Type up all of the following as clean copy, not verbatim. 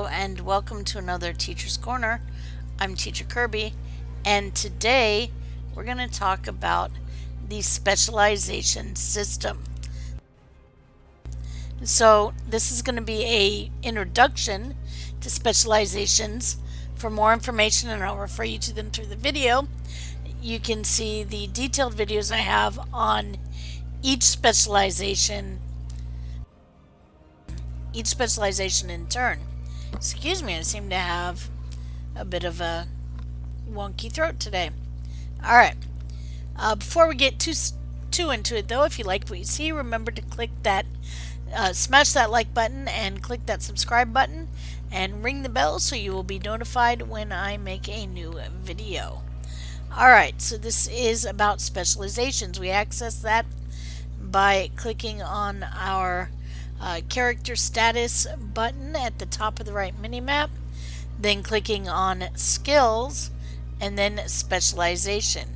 Hello and welcome to another Teacher's Corner. I'm Teacher Kirby, and today we're going to talk about the specialization system. So this is going to be a introduction to specializations. For more information, and I'll refer you to them through the video, you can see the detailed videos I have on each specialization in turn. Excuse me, I seem to have a bit of a wonky throat today. Alright, before we get too into it though, if you like what you see, remember to click that, smash that like button and click that subscribe button and ring the bell so you will be notified when I make a new video. Alright, so this is about specializations. We access that by clicking on our character status button at the top of the right minimap, then clicking on skills and then specialization.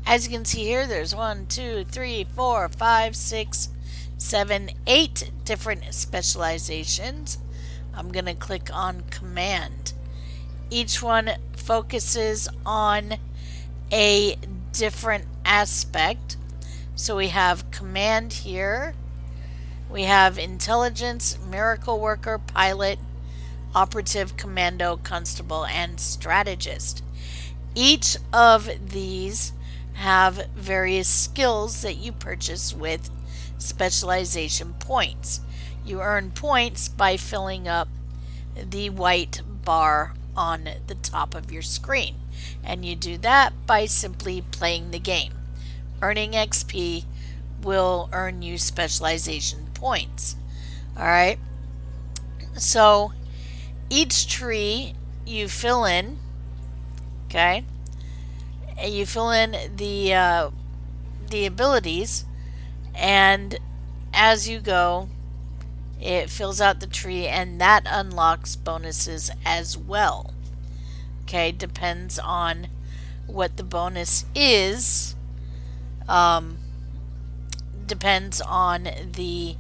As you can see here, there's 1, 2, 3, 4, 5, 6, 7, 8 different specializations. I'm going to click on command. Each one focuses on a different aspect. So we have command here. We have intelligence, miracle worker, pilot, operative, commando, constable, and strategist. Each of these have various skills that you purchase with specialization points. You earn points by filling up the white bar on the top of your screen, and you do that by simply playing the game. Earning XP will earn you specialization points. Alright, so each tree you fill in, okay, and you fill in the abilities, and as you go it fills out the tree, and that unlocks bonuses as well. Okay, depends on what the bonus is. Depends on the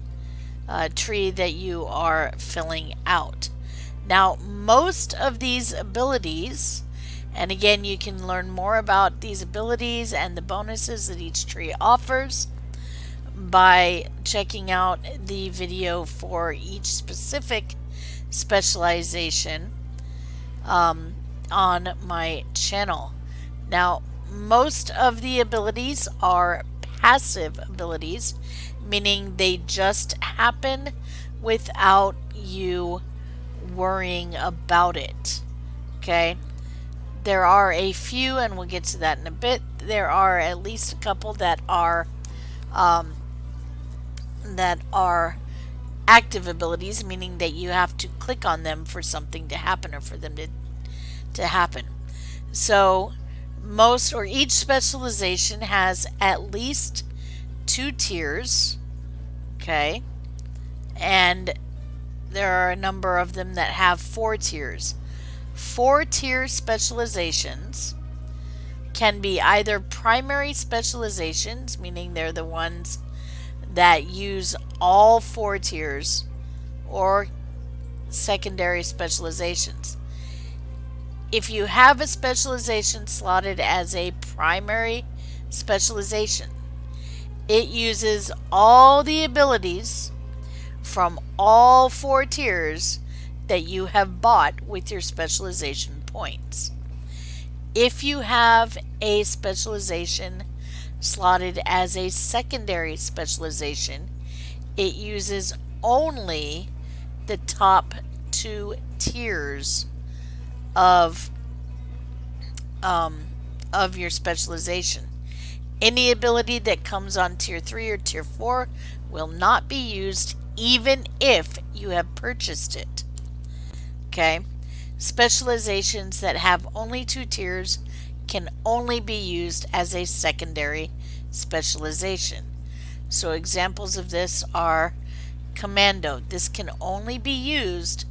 tree that you are filling out. Now, most of these abilities, and again, you can learn more about these abilities and the bonuses that each tree offers by checking out the video for each specific specialization on my channel. Now, most of the abilities are passive abilities, meaning they just happen without you worrying about it. Okay, there are a few, and we'll get to that in a bit. There are at least a couple that are active abilities, meaning that you have to click on them for something to happen or for them to happen. So most or each specialization has at least 2 tiers, okay, and there are a number of them that have 4 tiers. 4-tier specializations can be either primary specializations, meaning they're the ones that use all 4 tiers, or secondary specializations. If you have a specialization slotted as a primary specialization, it uses all the abilities from all 4 tiers that you have bought with your specialization points. If you have a specialization slotted as a secondary specialization, it uses only the top 2 tiers of your specialization. Any ability that comes on tier 3 or tier 4 will not be used even if you have purchased it. Okay, specializations that have only 2 tiers can only be used as a secondary specialization. So examples of this are commando. This can only be used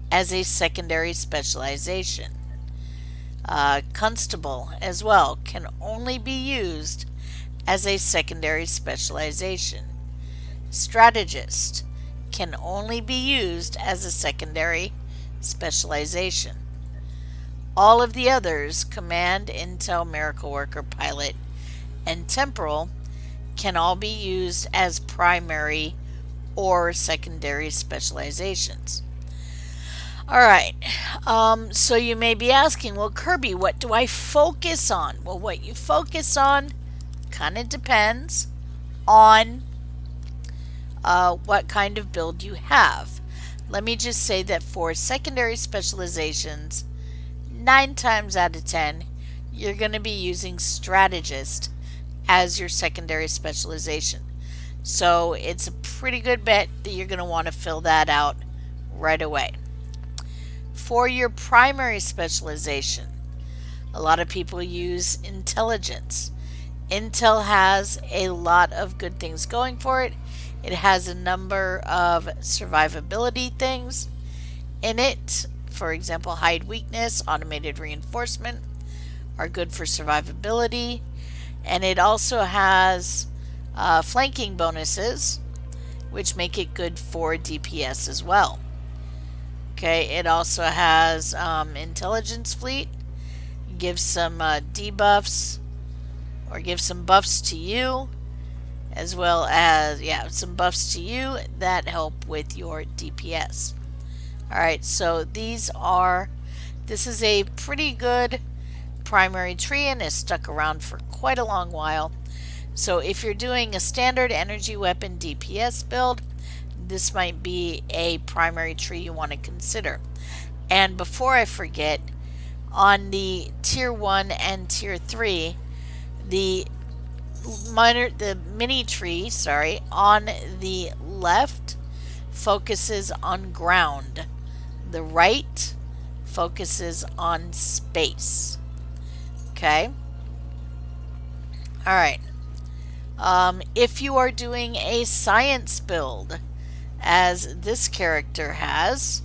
as a secondary specialization. Constable as well can only be used as a secondary specialization. Strategist can only be used as a secondary specialization. All of the others, Command, Intel, Miracle Worker, Pilot, and Temporal, can all be used as primary or secondary specializations. Alright, so you may be asking, well, Kirby, what do I focus on? Well, what you focus on kind of depends on what kind of build you have. Let me just say that for secondary specializations, 9 times out of 10, you're going to be using Strategist as your secondary specialization. So it's a pretty good bet that you're going to want to fill that out right away. For your primary specialization, a lot of people use intelligence. Intel has a lot of good things going for it. It has a number of survivability things in it. For example, hide weakness, automated reinforcement are good for survivability. And it also has flanking bonuses, which make it good for DPS as well. Okay, it also has intelligence fleet, gives some debuffs or gives some buffs to you, as well as some buffs to you that help with your DPS. Alright, so this is a pretty good primary tree and is stuck around for quite a long while. So if you're doing a standard energy weapon DPS build, this might be a primary tree you want to consider. And before I forget, on the tier 1 and tier 3, the mini tree, on the left focuses on ground. The right focuses on space. Okay? Alright. If you are doing a science build, as this character has,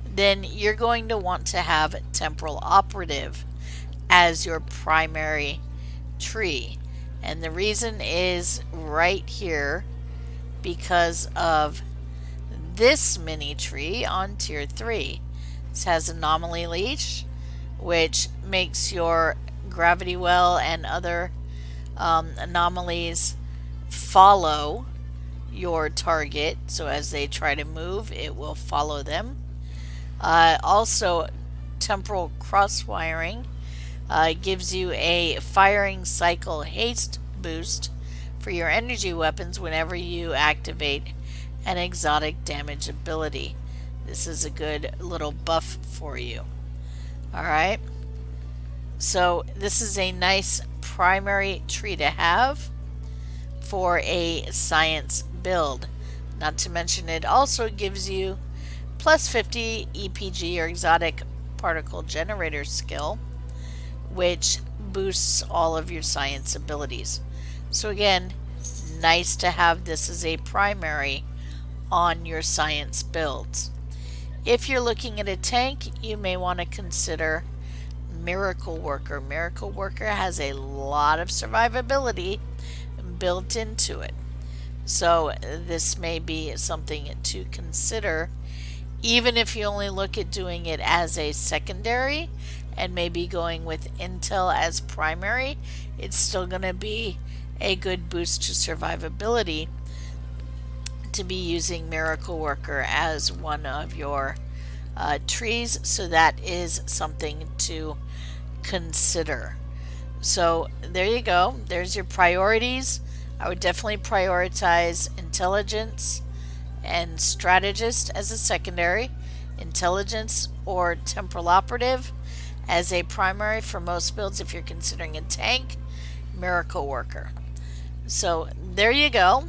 then you're going to want to have Temporal Operative as your primary tree. And the reason is right here because of this mini tree on tier 3. This has Anomaly Leash, which makes your Gravity Well and other anomalies follow your target, so as they try to move, it will follow them. Also, Temporal Crosswiring gives you a firing cycle haste boost for your energy weapons whenever you activate an exotic damage ability. This is a good little buff for you. Alright, so this is a nice primary tree to have for a science build. Not to mention it also gives you plus 50 EPG or exotic particle generator skill, which boosts all of your science abilities. So again, nice to have this as a primary on your science builds. If you're looking at a tank, you may want to consider Miracle Worker. Miracle Worker has a lot of survivability built into it. So this may be something to consider, even if you only look at doing it as a secondary and maybe going with Intel as primary. It's still going to be a good boost to survivability to be using Miracle Worker as one of your trees, so that is something to consider. So there you go, there's your priorities. I would definitely prioritize Intelligence and Strategist as a secondary, Intelligence or Temporal Operative as a primary for most builds. If you're considering a tank, Miracle Worker. So there you go.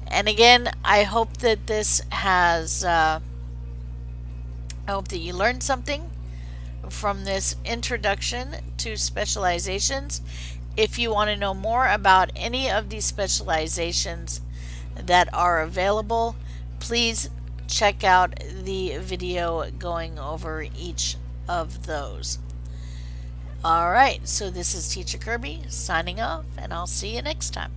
And again, I hope that this has I hope that you learned something from this introduction to specializations. If you want to know more about any of these specializations that are available, please check out the video going over each of those. Alright, so this is Teacher Kirby signing off, and I'll see you next time.